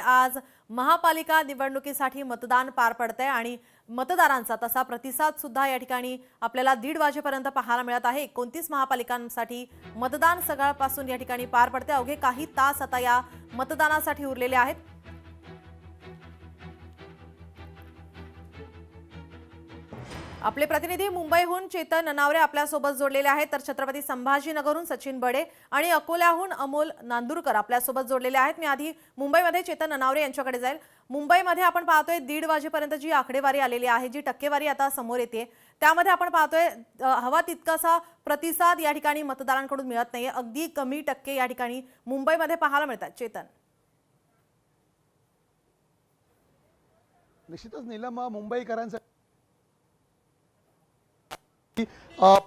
आज महापालिका निवडणुकीसाठी मतदान पार पडतंय आणि मतदारांचा तसा प्रतिसाद सुद्धा या ठिकाणी आपल्याला 1:30 वाजेपर्यंत पाहायला मिळत आहे। 29 महापालिकांसाठी मतदान सकाळपासून या ठिकाणी पार पडते। अवघे काही तास आता या मतदानासाठी उरलेले आहेत। आपले प्रतिनिधी मुंबईहून चेतन ननावरे आपल्या सोबत जोडलेले आहेत, तर छत्रपती संभाजीनगरहून सचिन बडे आणि अकोल्याहून अमोल नांदुरकर आपल्या सोबत जोडलेले आहेत। मी आधी मुंबईमध्ये चेतन ननावरे यांच्याकडे जाईल। मुंबईमध्ये आपण पाहतोय 1:30 वाजेपर्यंत जी आकडेवारी आलेली आहे, जी टक्केवारी आता समोर येते, त्यामध्ये आपण पाहतोय हवा तितकासा प्रतिसाद या ठिकाणी मतदारांकडून मिळत नाहीये। अगदी कमी टक्के या ठिकाणी मुंबईमध्ये पाहायला मिळतात। चेतन, निश्चितच नीलम, मुंबईकरांसाठी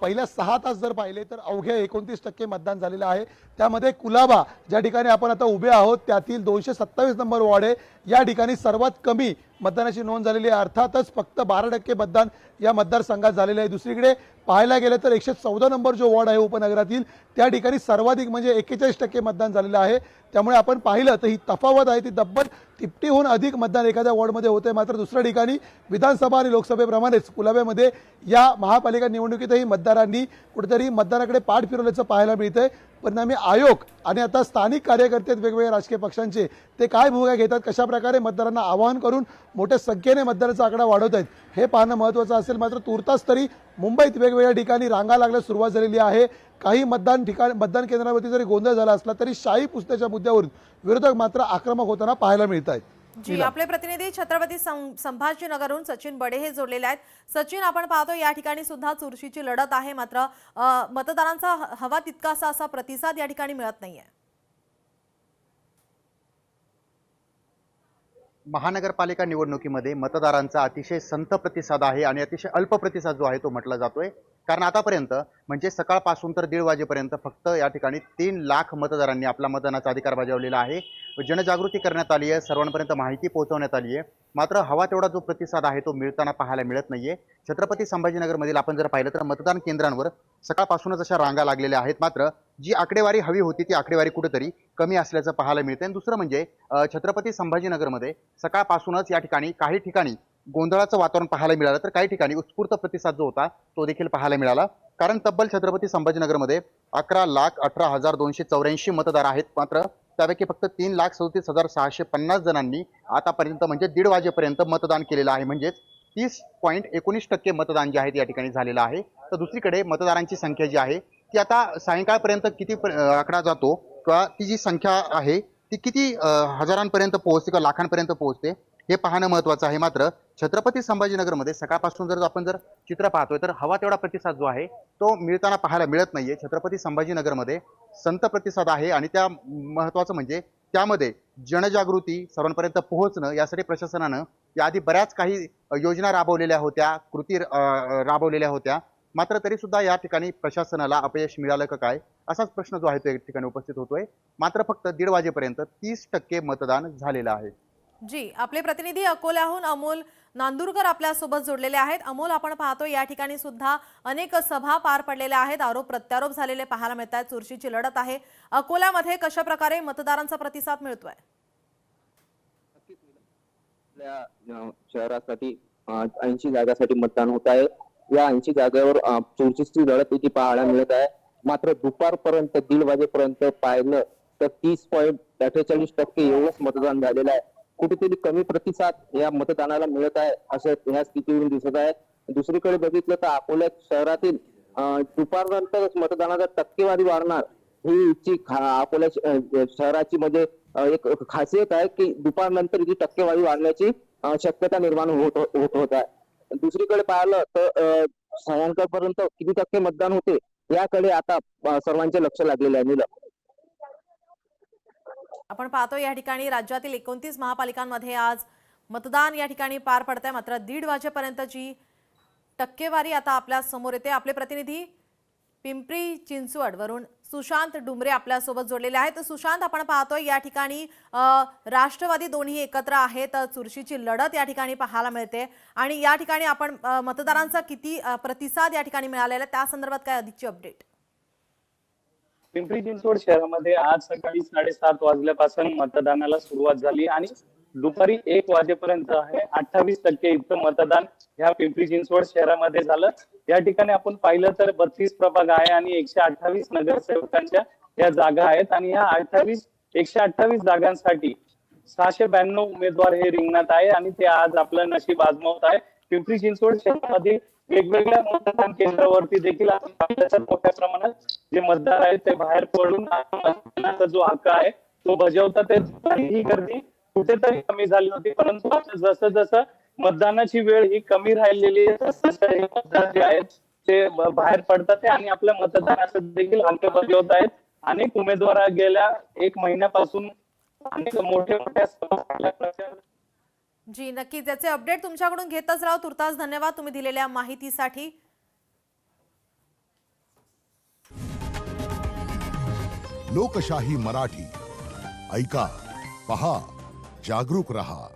पहिल्या 6 तास जर पाहिले तर अवघे 29% मतदान झालेलं आहे। त्यामध्ये कुलाबा ज्या ठिकाणी आपण आता उभे आहोत त्यातील 227 नंबर वॉर्ड आहे, या ठिकाणी सर्वात कमी मतदानाची नोंद झालेली आहे। अर्थातच फक्त 12% मतदान या मतदारसंघात झालेले आहे। दुसरीकडे पाहायला गेलं तर 114 नंबर जो वॉर्ड आहे उपनगरातील, त्या ठिकाणी सर्वाधिक म्हणजे 41% मतदान झालेलं आहे। त्यामुळे आपण पाहिलं तर ही तफावत आहे ती तब्बल 50हून अधिक मतदान एखाद्या वॉर्डमध्ये होते। मात्र दुसऱ्या ठिकाणी विधानसभा आणि लोकसभेप्रमाणेच कुलाब्यामध्ये या महापालिका निवडणुकीतही मतदारांनी कुठेतरी मतदानाकडे पाठ फिरवल्याचं पाहायला मिळतंय। परिणामी आयोग आणि आता स्थानिक कार्यकर्ते वेगवेगळ्या राजकीय पक्षांचे ते काय भूमिका घेतात, कशा प्रकारे मतदारांना आवाहन करून मोठ्या संख्येने मतदारांचा आकडा वाढवत आहेत हे पाहणं महत्त्वाचं असेल। मात्र तूर्तास तरी मुंबईत वेगवेगळ्या ठिकाणी रांगा लागण्यास सुरुवात झालेली आहे। काही मतदान केंद्रावरती जरी गोंधळ झाला असला तरी शाही पुसण्याच्या मुद्द्यावरून विरोधक मात्र आक्रमक होताना पाहायला मिळत आहेत। जी, आपले प्रतिनिधी छत्रपती संभाजीनगरहून सचिन बडे हे जोडलेले आहेत। सचिन, आपण पाहतो या ठिकाणी सुद्धा चुरशीची लढत आहे, मात्र मतदारांचा हवा तितकासा असा प्रतिसाद या ठिकाणी मिळत नाहीये। महानगरपालिका निवडणुकीमध्ये मतदारांचा अतिशय संथ प्रतिसाद आहे आणि अतिशय अल्प प्रतिसाद जो आहे तो म्हटला जातोय। कारण आतापर्यंत म्हणजे सकाळपासून तर 1:30 वाजेपर्यंत फक्त या ठिकाणी 3 लाख मतदारांनी आपला मतदानाचा अधिकार बजावलेला आहे। जनजागृती करण्यात आली आहे, सर्वांपर्यंत माहिती पोहोचवण्यात आली आहे। मात्र हवा तेवढा जो प्रतिसाद आहे तो मिळताना पाहायला मिळत नाहीये। छत्रपती संभाजीनगरमधील आपण जर पाहिलं तर मतदान केंद्रांवर सकाळपासूनच अशा रांगा लागलेल्या आहेत। मात्र जी आकडेवारी हवी होती ती आकडेवारी कुठेतरी कमी असल्याचं पाहायला मिळतंय। दुसरं म्हणजे छत्रपती संभाजीनगरमध्ये सकाळपासूनच या ठिकाणी काही ठिकाणी गोंधळाचं वातावरण पाहायला मिळालं, तर काही ठिकाणी उत्स्फूर्त प्रतिसाद जो होता तो देखील पाहायला मिळाला। कारण तब्बल छत्रपती संभाजीनगरमध्ये 11,18,284 मतदार आहेत। मात्र त्यापैकी फक्त 3,37,650 जणांनी आतापर्यंत म्हणजे 1:30 वाजेपर्यंत मतदान केलेलं आहे। म्हणजेच 30.19% मतदान जे आहे या ठिकाणी झालेलं आहे। तर दुसरीकडे मतदारांची संख्या जी आहे ती आता सायंकाळपर्यंत किती आकडा जातो किंवा ती जी संख्या आहे ती किती हजारांपर्यंत पोहोचते किंवा लाखांपर्यंत पोहोचते हे पाहणं महत्त्वाचं आहे। मात्र छत्रपती संभाजीनगरमध्ये सकाळपासून जर आपण चित्र पाहतोय तर हवा तेवढा प्रतिसाद जो आहे तो मिळताना पाहायला मिळत नाहीये। छत्रपती संभाजीनगरमध्ये संत प्रतिसाद आहे आणि त्या महत्त्वाचं म्हणजे त्यामध्ये जनजागृती सर्वांपर्यंत पोहोचणं यासाठी प्रशासनानं याआधी बऱ्याच काही योजना राबवलेल्या होत्या, कृती राबवलेल्या होत्या। मात्र तरी सुद्धा या ठिकाणी प्रशासनाला अपयश मिळालं का काय असाच प्रश्न जो आहे तो एक ठिकाणी उपस्थित होतोय। मात्र फक्त 1:30 वाजेपर्यंत 30% मतदान झालेलं आहे। जी, आपले प्रतिनिधी अकोल्याहून अमोल नांदुरकर आपल्या सोबत जोडलेले आहेत। अमोल, आपण पाहतो या ठिकाणी सुद्धा अनेक सभा पार पडलेल्या आहेत, आरोप प्रत्यारोप झालेले पाहायला मिळतात, चुरशीची लढत आहे। अकोल्यामध्ये कशा प्रकारे मतदारांचा प्रतिसाद मिळतोय? शहरासाठी 80 जागासाठी मतदान होत आहे। या 80 जागेवर चुरशीची लढत ती पाहायला मिळत आहे। मात्र दुपारपर्यंत 1:30 वाजेपर्यंत पाहिलं तर 30.48% एवढंच मतदान झालेलं आहे। कुठेतरी कमी प्रतिसाद या मतदानाला मिळत आहे असं ह्या स्थितीवरून दिसत आहे। दुसरीकडे बघितलं तर अकोला शहरातील दुपारनंतरच मतदानाचा टक्केवारी वाढणार ही अकोला शहराची म्हणजे एक खासियत आहे की दुपारनंतर जी टक्केवारी वाढण्याची शक्यता निर्माण होत आहे। दुसरीकडे पाहिलं तर सायंकाळपर्यंत किती टक्के मतदान होते याकडे आता सर्वांचे लक्ष लागलेले आहे। आपण पाहतो या ठिकाणी राज्यातील 29 महापालिकांमध्ये आज मतदान या ठिकाणी पार पडतंय। मात्र 1:30 वाजेपर्यंतची टक्केवारी आता आपल्या समोर येते। आपले प्रतिनिधी पिंपरी चिंचवड वरून सुशांत डुमरे आपल्या सोबत जोडलेले आहेत। सुशांत, आपण पाहतोय या ठिकाणी राष्ट्रवादी दोन्ही एकत्र आहेत, चुरशीची लढत या ठिकाणी पाहायला मिळते आणि या ठिकाणी आपण मतदारांचा किती प्रतिसाद या ठिकाणी मिळालेला त्या संदर्भात काय अधिकची अपडेट? पिंपरी चिंचवड शहरामध्ये आज सकाळी 7:30 वाजल्यापासून मतदानाला सुरुवात झाली आणि दुपारी 1 वाजेपर्यंत आहे 28% इतकं मतदान ह्या पिंपरी चिंचवड शहरामध्ये झालं. या ठिकाणी आपण पाहिलं तर 32 प्रभाग आहे आणि 128 नगरसेवकांच्या या जागा आहेत आणि या 128 जागांसाठी 692 उमेदवार हे रिंगणात आहे आणि ते आज आपलं नशीब आजमावत आहे. पिंपरी चिंचवड शहरामध्ये वेगवेगळ्या मतदान केंद्रावरती देखील आपण पाहिलं तर मोठ्या प्रमाणात जे मतदार आहेत ते बाहेर पडून मतदानाचा जो हक्क आहे तो बजावतात. ही गर्दी कुठेतरी कमी झाली होती, परंतु आता जसं जसं मतदानाची वेळ ही कमी राहिलेली आहे तसं हे मतदार जे आहेत ते बाहेर पडतात आहे आणि आपल्या मतदानाचं देखील हक्क बजावत आहेत. अनेक उमेदवार गेल्या 1 महिन्यापासून अनेक मोठ्या सभा जी नक्कीच, याचे अपडेट तुमच्याकडून घेतच राहू. तुर्तास धन्यवाद तुम्ही दिलेल्या माहितीसाठी. लोकशाही मराठी ऐका, पहा, जागरूक रहा.